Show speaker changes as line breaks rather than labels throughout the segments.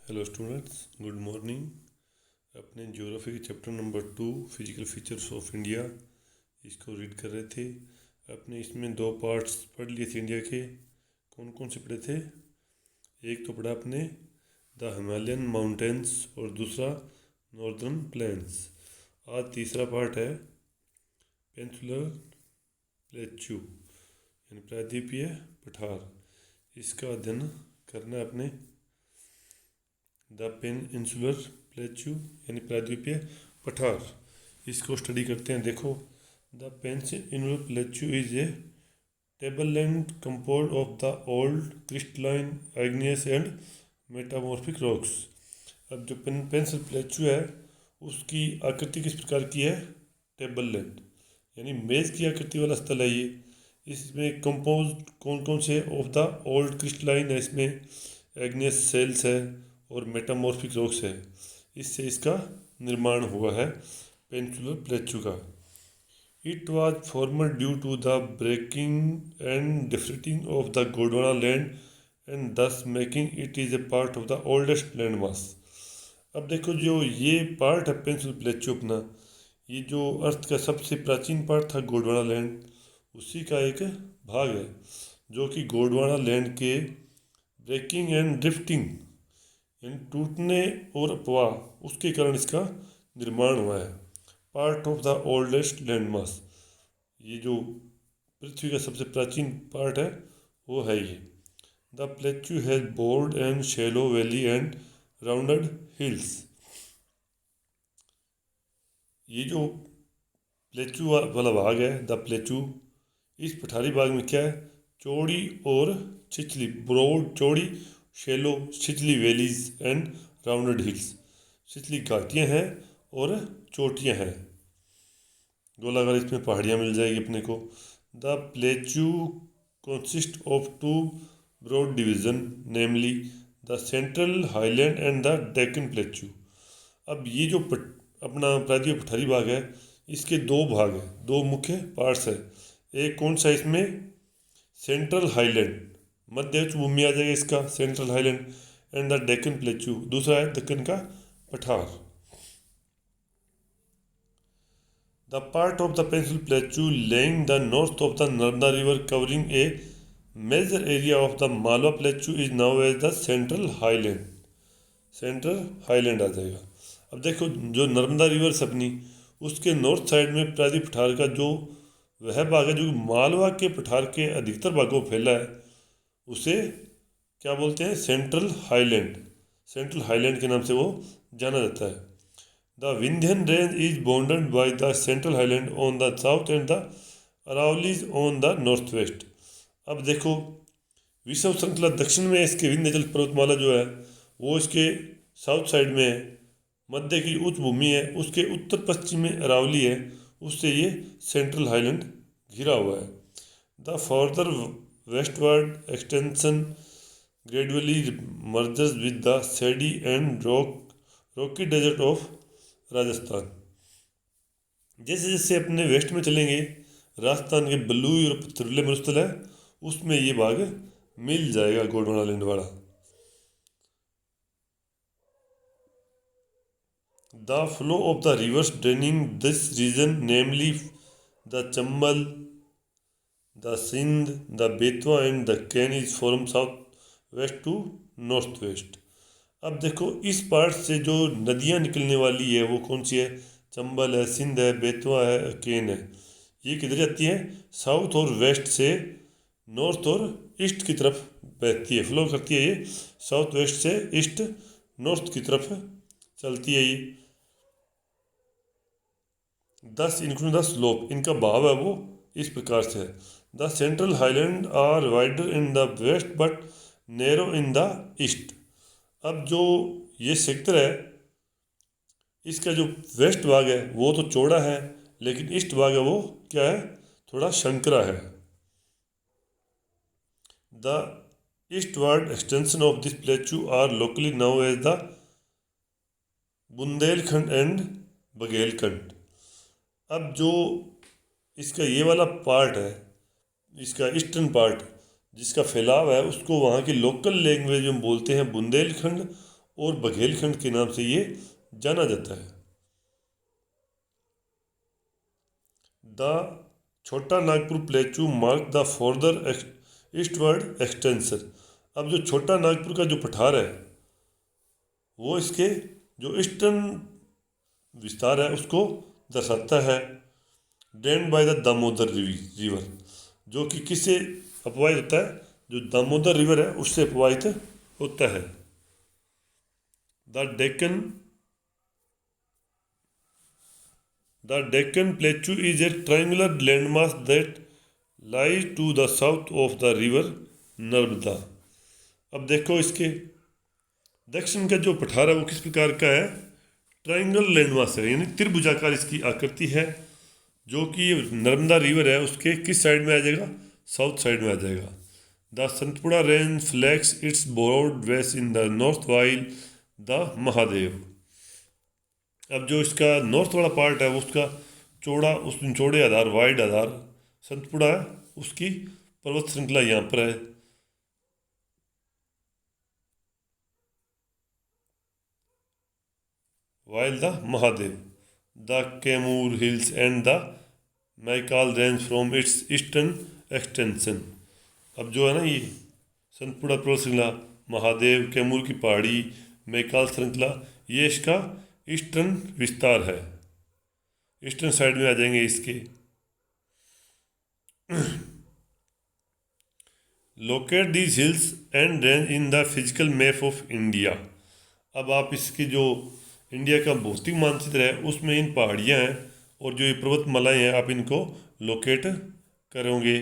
Hello students, good morning. अपने geography के chapter number 2 physical features of India इसको read कर रहे थे। अपने इसमें दो पार्ट्स पढ़ लिए थे इंडिया के। कौन कौन से पढ़े थे? एक तो पढ़ा अपने द हिमालयन माउंटेन्स और दूसरा नॉर्दर्न प्लेन्स। आज तीसरा पार्ट है पेनिनसुलर प्लेट्यू यानी प्रायद्वीपीय पठार। इसका अध्ययन करना है अपने। द पेनिनसुलर प्लेट्यू यानी प्रायद्वीपीय पठार, इसको स्टडी करते हैं। देखो, the peninsular plateau is a tableland composed of the old crystalline igneous and metamorphic rocks. अब जो पेनिनसुलर प्लेट्यू है उसकी आकृति किस प्रकार की है? टेबललैंड यानी मेज की आकृति वाला स्थल है ये। इसमें कंपोज कौन कौन से ऑफ द ओल्ड क्रिस्टलाइन है, इसमें एग्नियस सेल्स है और मेटामॉर्फिक रॉक्स है। इससे इसका निर्माण हुआ है पेनिनसुलर प्लेट्यू का। It was formed due to the breaking and drifting of the Gondwana land and thus making it is a part of the oldest land mass. अब देखो, जो ये पार्ट है पेनिनसुलर प्लेट्यू अपना, ये जो अर्थ का सबसे प्राचीन पार्ट था गोंडवाना लैंड, उसी का एक भाग है जो कि गोंडवाना लैंड के ब्रेकिंग एंड ड्रिफ्टिंग यानी टूटने और अपवाह उसके कारण इसका निर्माण हुआ है। Part of the oldest land मास, ये जो पृथ्वी का सबसे प्राचीन पार्ट है वो है ये। The plateau has board and shallow valley and rounded hills. ये जो प्लेट्यू वाला भाग है, द प्लेट्यू, इस पठारी भाग में क्या है? चौड़ी और छिछली, ब्रॉड चौड़ी, शैलो छिछली वैलीज एंड राउंडेड हिल्स, छिछली घाटियाँ हैं और चोटियाँ हैं, गोलाकार इसमें पहाड़ियाँ मिल जाएगी अपने को। The plateau consist of two broad division, namely the central highland and the Deccan plateau. अब ये जो अपना प्रायद्वीपीय पठारी भाग है, इसके दो भाग हैं, दो मुख्य पार्ट्स है। एक कौन सा इसमें? सेंट्रल हाईलैंड, मध्य उच्च भूमि आ जाएगा इसका central highland, and the Deccan plateau, दूसरा है दक्कन का पठार। The part of the peninsular plateau lying the north of the Narmada river covering a major area of the Malwa plateau is now as the central highland. Central highland आ जाएगा। अब देखो, जो Narmada river है अपनी, उसके नॉर्थ साइड में प्रायद्वीपीय पठार का जो वह भाग है जो मालवा के पठार के अधिकतर भागों में फैला है, उसे क्या बोलते हैं? Central highland. सेंट्रल हाईलैंड के नाम से वो जाना जाता है। The Vindhyan range is bounded by the central highland on the south and the Aravallis on the north west. अब देखो, विषुव श्रृंखला दक्षिण में इसके विंध्याचल पर्वतमाला जो है वो इसके साउथ साइड में है, मध्य की उच्च भूमि है, उसके उत्तर पश्चिम में अरावली है, उससे ये सेंट्रल हाईलैंड घिरा हुआ है। The further westward extension gradually merges with the sandy and rocky desert of Rajasthan. जैसे जैसे अपने वेस्ट में चलेंगे, राजस्थान के बलुई और पथरीले मरुस्थल है, उसमें ये भाग मिल जाएगा गोंडवाना लैंड वाला। The flow of the rivers draining this region, namely the Chambal, the Sindh, the Betwa and the Ken is from south west to north west. अब देखो, इस पार्ट से जो नदियाँ निकलने वाली है वो कौन सी है? चंबल है, सिंध है, बेतवा है, केन है। ये किधर जाती है? साउथ और वेस्ट से नॉर्थ और ईस्ट की तरफ बहती है, फ्लो करती है। ये साउथ वेस्ट से ईस्ट नॉर्थ की तरफ चलती है ये। दस इंक्लूडिंग द स्लोप, इनका बहाव है वो इस प्रकार से है। The central highland are wider in the west but narrow in the east. अब जो ये सेक्टर है, इसका जो वेस्ट भाग है वो तो चौड़ा है, लेकिन ईस्ट भाग है वो क्या है? थोड़ा संकरा है। The eastward extension of this plateau are locally known as the Bundelkhand and Baghelkhand. अब जो इसका ये वाला पार्ट है, इसका ईस्टर्न पार्ट जिसका फैलाव है, उसको वहाँ की लोकल लैंग्वेज में बोलते हैं बुंदेलखंड और बघेलखंड के नाम से ये जाना जाता है। द छोटा Nagpur plateau mark the further eastward extension. अब जो छोटा नागपुर का जो पठार है वो इसके जो ईस्टर्न विस्तार है उसको दर्शाता है। Drain by the Damodar river, जो कि किससे अपवाहित होता है, जो दामोदर रिवर है उससे अपवाहित होता है। The Deccan plateau is a triangular landmass that lies to the south of the river Narmada. अब देखो इसके दक्षिण का जो पठार है वो किस प्रकार का है, ट्रायंगल लैंडमास है, यानी त्रिभुजाकार इसकी आकृति है, जो कि ये नर्मदा रिवर है उसके किस साइड में आ जाएगा, साउथ साइड में आ जाएगा। The Satpura range flanks its broad west in the north while the Mahadev. अब जो इसका नॉर्थ वाला पार्ट है वो उसका चौड़ा, उस चौड़े आधार वाइड आधार सतपुड़ा है, उसकी पर्वत श्रृंखला यहाँ पर है। While the Mahadev the Kaimur hills and the Maikal range from its eastern extension. अब जो है ना ये सतपुड़ा पर्वत श्रृंखला, महादेव, कैमूर की पहाड़ी, मैकाल श्रृंखला, ये इसका ईस्टर्न विस्तार है, ईस्टर्न साइड में आ जाएंगे इसके। Locate these hills and range in the physical map of India. अब आप इसकी जो इंडिया का भौतिक मानचित्र है उसमें इन पहाड़ियाँ हैं और जो ये पर्वतमालाएँ हैं आप इनको लोकेट करोगे।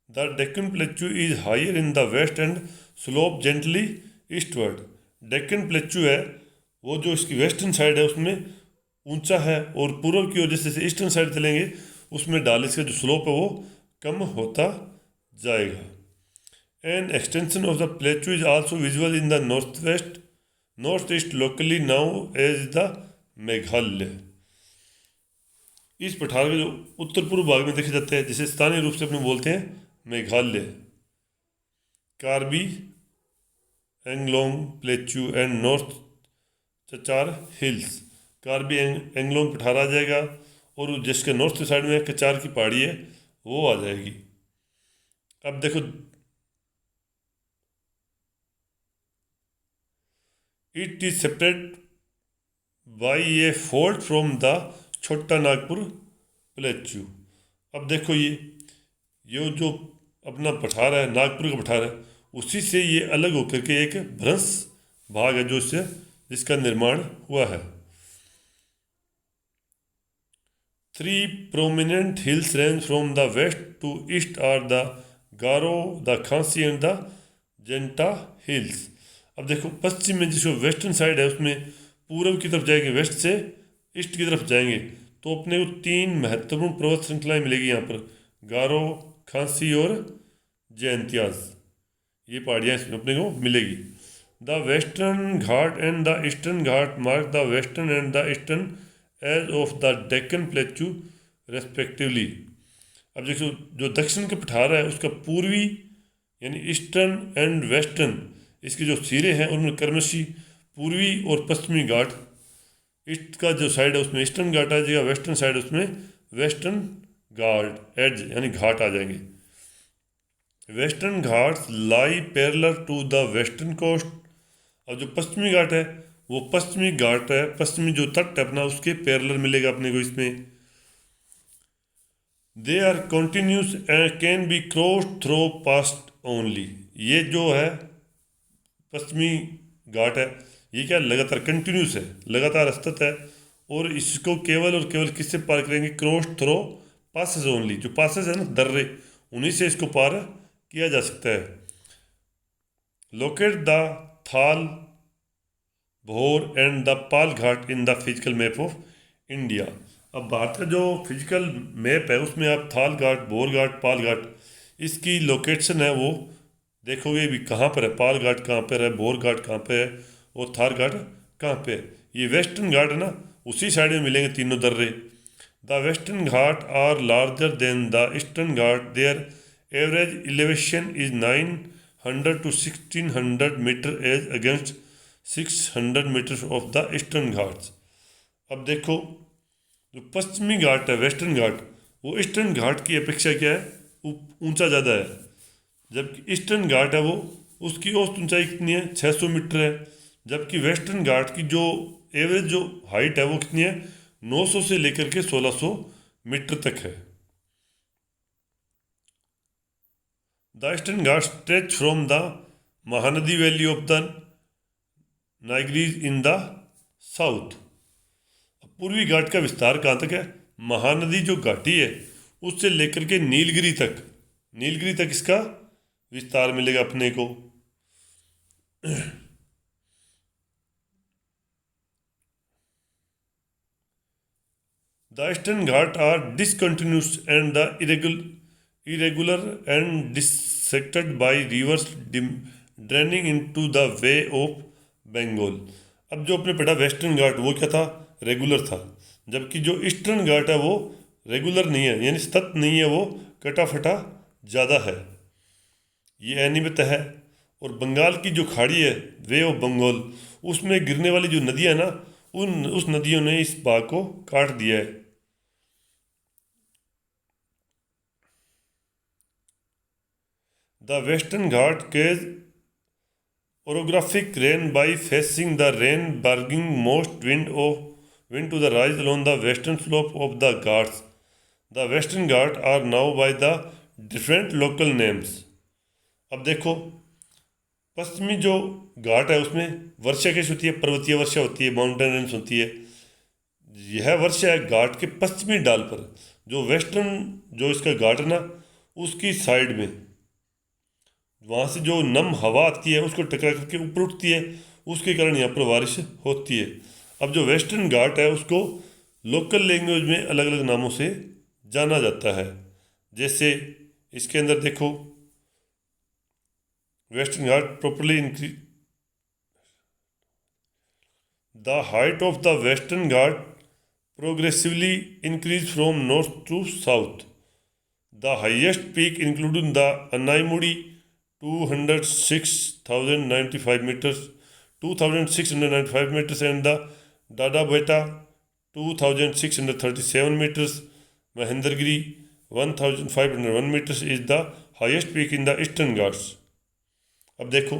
The Deccan plateau is higher in the west and slope gently eastward. Deccan plateau है वो जो इसकी वेस्टर्न साइड है उसमें ऊंचा है और पूर्व की ओर जैसे ईस्टर्न साइड चलेंगे उसमें ढाल इसका जो स्लोप है वो कम होता जाएगा। An extension of the plateau is also visual in the north east locally known as the Meghalaya. इस पठार के जो उत्तर पूर्व भाग में देखे जाते हैं जिसे स्थानीय रूप से अपने बोलते हैं Meghalaya. Karbi Anglong plateau and north Cachar hills. Karbi Anglong पठार आ जाएगा और जिसके नॉर्थ साइड में कचार की पहाड़ी है वो आ जाएगी। अब देखो it is separate by A fold from the छोटा नागपुर प्लेचू। अब देखो ये जो अपना पठार है, नागपुर का पठार है, उसी से ये अलग होकर के एक भ्रंश भाग है जो इससे जिसका निर्माण हुआ है। 3 prominent hills range from the west to east are the Garo, the खांसी एंड द जेंटा हिल्स। अब देखो पश्चिम में जिसको वेस्टर्न साइड है उसमें पूर्व की तरफ जाएंगे, वेस्ट से ईस्ट की तरफ जाएंगे तो अपने को 3 महत्वपूर्ण पर्वत श्रृंखलाएं मिलेगी यहाँ पर, गारो, खांसी और जयंतियास, ये पहाड़ियाँ इसमें अपने को मिलेगी। The western ghat and the eastern ghat mark the western and the eastern edge of the Deccan plateau respectively. अब देखो जो दक्षिण के पठार है उसका पूर्वी यानी ईस्टर्न एंड वेस्टर्न इसके जो सिरे हैं उनमें क्रमशः पूर्वी और पश्चिमी घाट, ईस्ट का जो साइड है उसमें ईस्टर्न घाट आ जाएगा, वेस्टर्न साइड उसमें वेस्टर्न घाट एज यानी घाट आ जाएंगे। Western ghats lie parallel to the western coast. अब जो पश्चिमी घाट है वो पश्चिमी घाट है, पश्चिमी जो तट है अपना उसके पैरेलल मिलेगा अपने को इसमें। They are continuous and can be cross through past only. ये जो है पश्चिमी घाट है ये क्या लगातार कंटिन्यूस है, लगातार असतत है और इसको केवल और केवल किससे पार करेंगे, क्रॉस थ्रो पासेस ओनली। जो पासेस है ना दर्रे, उन्हीं से इसको पार किया जा सकता है। लोकेट द थाल, भोर and the Pal Ghat in the physical map of India. अब भारत का जो फिजिकल मैप है उसमें आप थाल घाट, भोर घाट, पाल घाट इसकी लोकेशन है वो देखोगे भी कहाँ पर है, पाल घाट कहाँ पर है, भोर घाट कहाँ पे है और थार घाट कहाँ पे है। ये वेस्टर्न घाट है ना, उसी साइड में मिलेंगे तीनों दर्रे। The western ghat are larger than the eastern ghat, their average elevation is 900 to 1600 meter as against 600 meter of the eastern ghats. अब देखो जो पश्चिमी घाट है, वेस्टर्न घाट, वो ईस्टर्न घाट की अपेक्षा क्या है, ऊंचा ज़्यादा है। जबकि ईस्टर्न घाट है वो, उसकी औसत ऊंचाई कितनी है, 600 मीटर है। जबकि वेस्टर्न घाट की जो एवरेज जो हाइट है वो कितनी है, 900 से लेकर के 1600 मीटर तक है। The eastern Ghat stretch from the Mahanadi valley of the Nilgiris in the south. पूर्वी घाट का विस्तार कहाँ तक है, महानदी जो घाटी है उससे लेकर के नीलगिरी तक, नीलगिरी तक इसका विस्तार मिलेगा अपने को। The eastern ghat are discontinuous and the irregular and dissected by rivers draining into the bay of Bengal. अब जो अपने पढ़ा वेस्टर्न घाट वो क्या था, रेगुलर था। जबकि जो ईस्टर्न घाट है वो रेगुलर नहीं है, यानी सतत नहीं है, वो कटा फटा ज़्यादा है, ये अनियमित है। और बंगाल की जो खाड़ी है, वे ऑफ बंगाल, उसमें गिरने वाली जो नदियाँ ना, उस नदियों ने इस भाग को काट दिया है। The western ghat causes orographic rain by facing the rain bringing most wind to the rise along the western slope of the Ghats. The western Ghat are now by the different local names. अब देखो पश्चिमी जो घाट है उसमें वर्षा कैसी होती है, पर्वतीय वर्षा होती है, माउंटेन रेंज होती है। यह वर्षा है घाट के पश्चिमी डाल पर। जो वेस्टर्न जो इसका घाट है ना, उसकी साइड में वहाँ से जो नम हवा आती है उसको टकरा करके ऊपर उठती है, उसके कारण यहाँ पर बारिश होती है। अब जो वेस्टर्न घाट है उसको लोकल लैंग्वेज में अलग अलग नामों से जाना जाता है। जैसे इसके अंदर देखो, western ghat properly increase the height of the western ghat progressively increase from north to south. The highest peak including the Anaimudi 206,095 meters, 2,695 meters, and the Dada Beta 2,637 meters. Mahendragiri 1,501 meters is the highest peak in the Eastern Ghats. अब देखो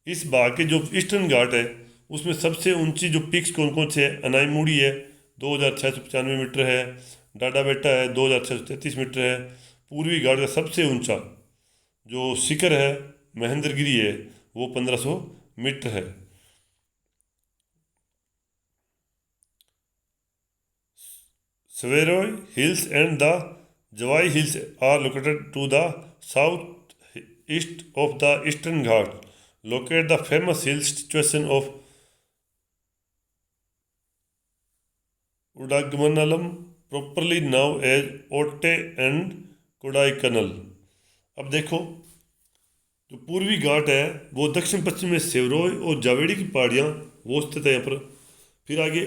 इस भाग के जो eastern घाट है उसमें सबसे ऊंची जो पिक्स कौन कौन से है, अनाईमुड़ी है 2,695 मीटर है, डाडा बेटा है 2,633 मीटर है। पूर्वी घाट का सबसे ऊंचा जो शिखर है महेंद्रगिरी है वो 1500 मीटर है। Shevaroy hills and the Javadi hills are located to the south east of the eastern Ghat. Locate the famous hill situation of Udagamandalam properly now as Ooty and Kodaikanal. अब देखो जो पूर्वी घाट है वो दक्षिण पश्चिम में सेवरोय और जावेड़ी की पहाड़ियाँ वो स्थित है यहाँ पर। फिर आगे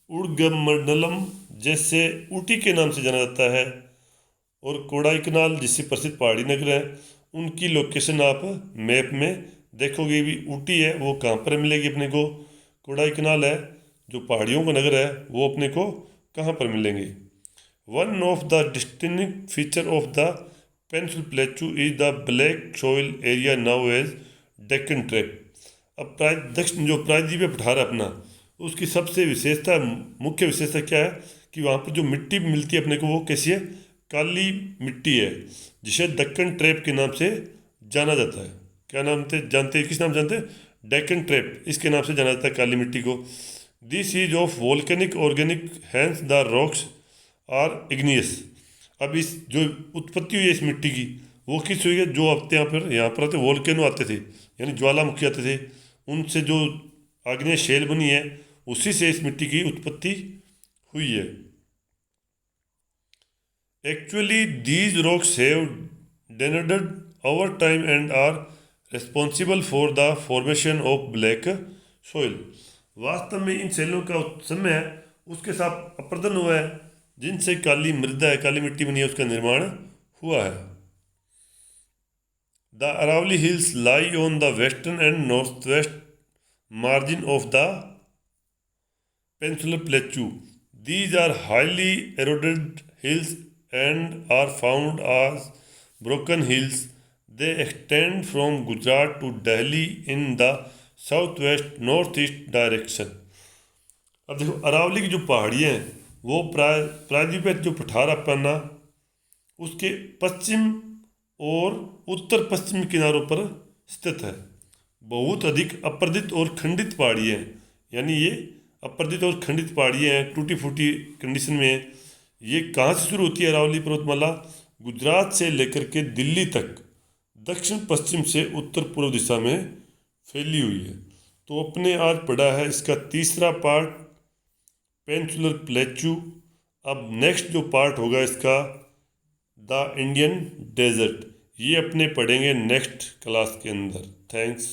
उडगमंडलम जैसे ऊटी के नाम से जाना जाता है, और कोडाईकनाल जिससे प्रसिद्ध पहाड़ी नगर है, उनकी लोकेशन आप मैप में देखोगे भी। ऊटी है वो कहाँ पर मिलेगी अपने को, कोडाईकनाल है जो पहाड़ियों का नगर है वो अपने को कहाँ पर मिलेंगे। One of the distinct feature of the peninsula plateau is the black soil area known as Deccan trap. अब दक्षिण जो प्रायद्वीपीय पठार है अपना, उसकी सबसे विशेषता, मुख्य विशेषता क्या है कि वहाँ पर जो मिट्टी मिलती है अपने को वो कैसी है, काली मिट्टी है, जिसे दक्कन ट्रैप के नाम से जाना जाता है। क्या नाम से जानते हैं, किस नाम जानते हैं, डेक्कन ट्रैप, इसके नाम से जाना जाता है काली मिट्टी को। This is of volcanic organic hence the rocks are igneous. अब इस जो उत्पत्ति हुई है इस मिट्टी की वो किस हुई है, जो आते यहाँ पर आते वोल्केनो आते थे, यानी ज्वालामुखी आते थे, उनसे जो आग्नेय शेल बनी है उसी से इस मिट्टी की उत्पत्ति हुई है। Actually these rocks have denuded over time and are responsible for the formation of black soil। वास्तव में इन शैलों का समय है उसके साथ अपर्दन हुआ है जिनसे काली मृदा है, काली मिट्टी बनी है, उसका निर्माण हुआ है। The Aravalli Hills lie on the western and northwest margin of the Peninsular Plateau. These are highly eroded hills and are found as broken hills. They extend from Gujarat to Delhi in the southwest northeast direction. अब देखो अरावली की जो पहाड़ियाँ हैं वो प्रायद्वीपीय जो पठार पन्ना उसके पश्चिम और उत्तर पश्चिमी किनारों पर स्थित है। बहुत अधिक अपर्दित और खंडित पहाड़ियाँ हैं, यानी ये अपर्दित और खंडित पहाड़ियाँ हैं, टूटी फूटी कंडीशन में है। ये कहाँ से शुरू होती है अरावली पर्वतमाला? गुजरात से लेकर के दिल्ली तक दक्षिण पश्चिम से उत्तर पूर्व दिशा में फैली हुई है। तो अपने आज पढ़ा है इसका तीसरा पार्ट पेनिनसुलर प्लेटू। अब नेक्स्ट जो पार्ट होगा इसका द इंडियन डेजर्ट, ये अपने पढ़ेंगे नेक्स्ट क्लास के अंदर। थैंक्स।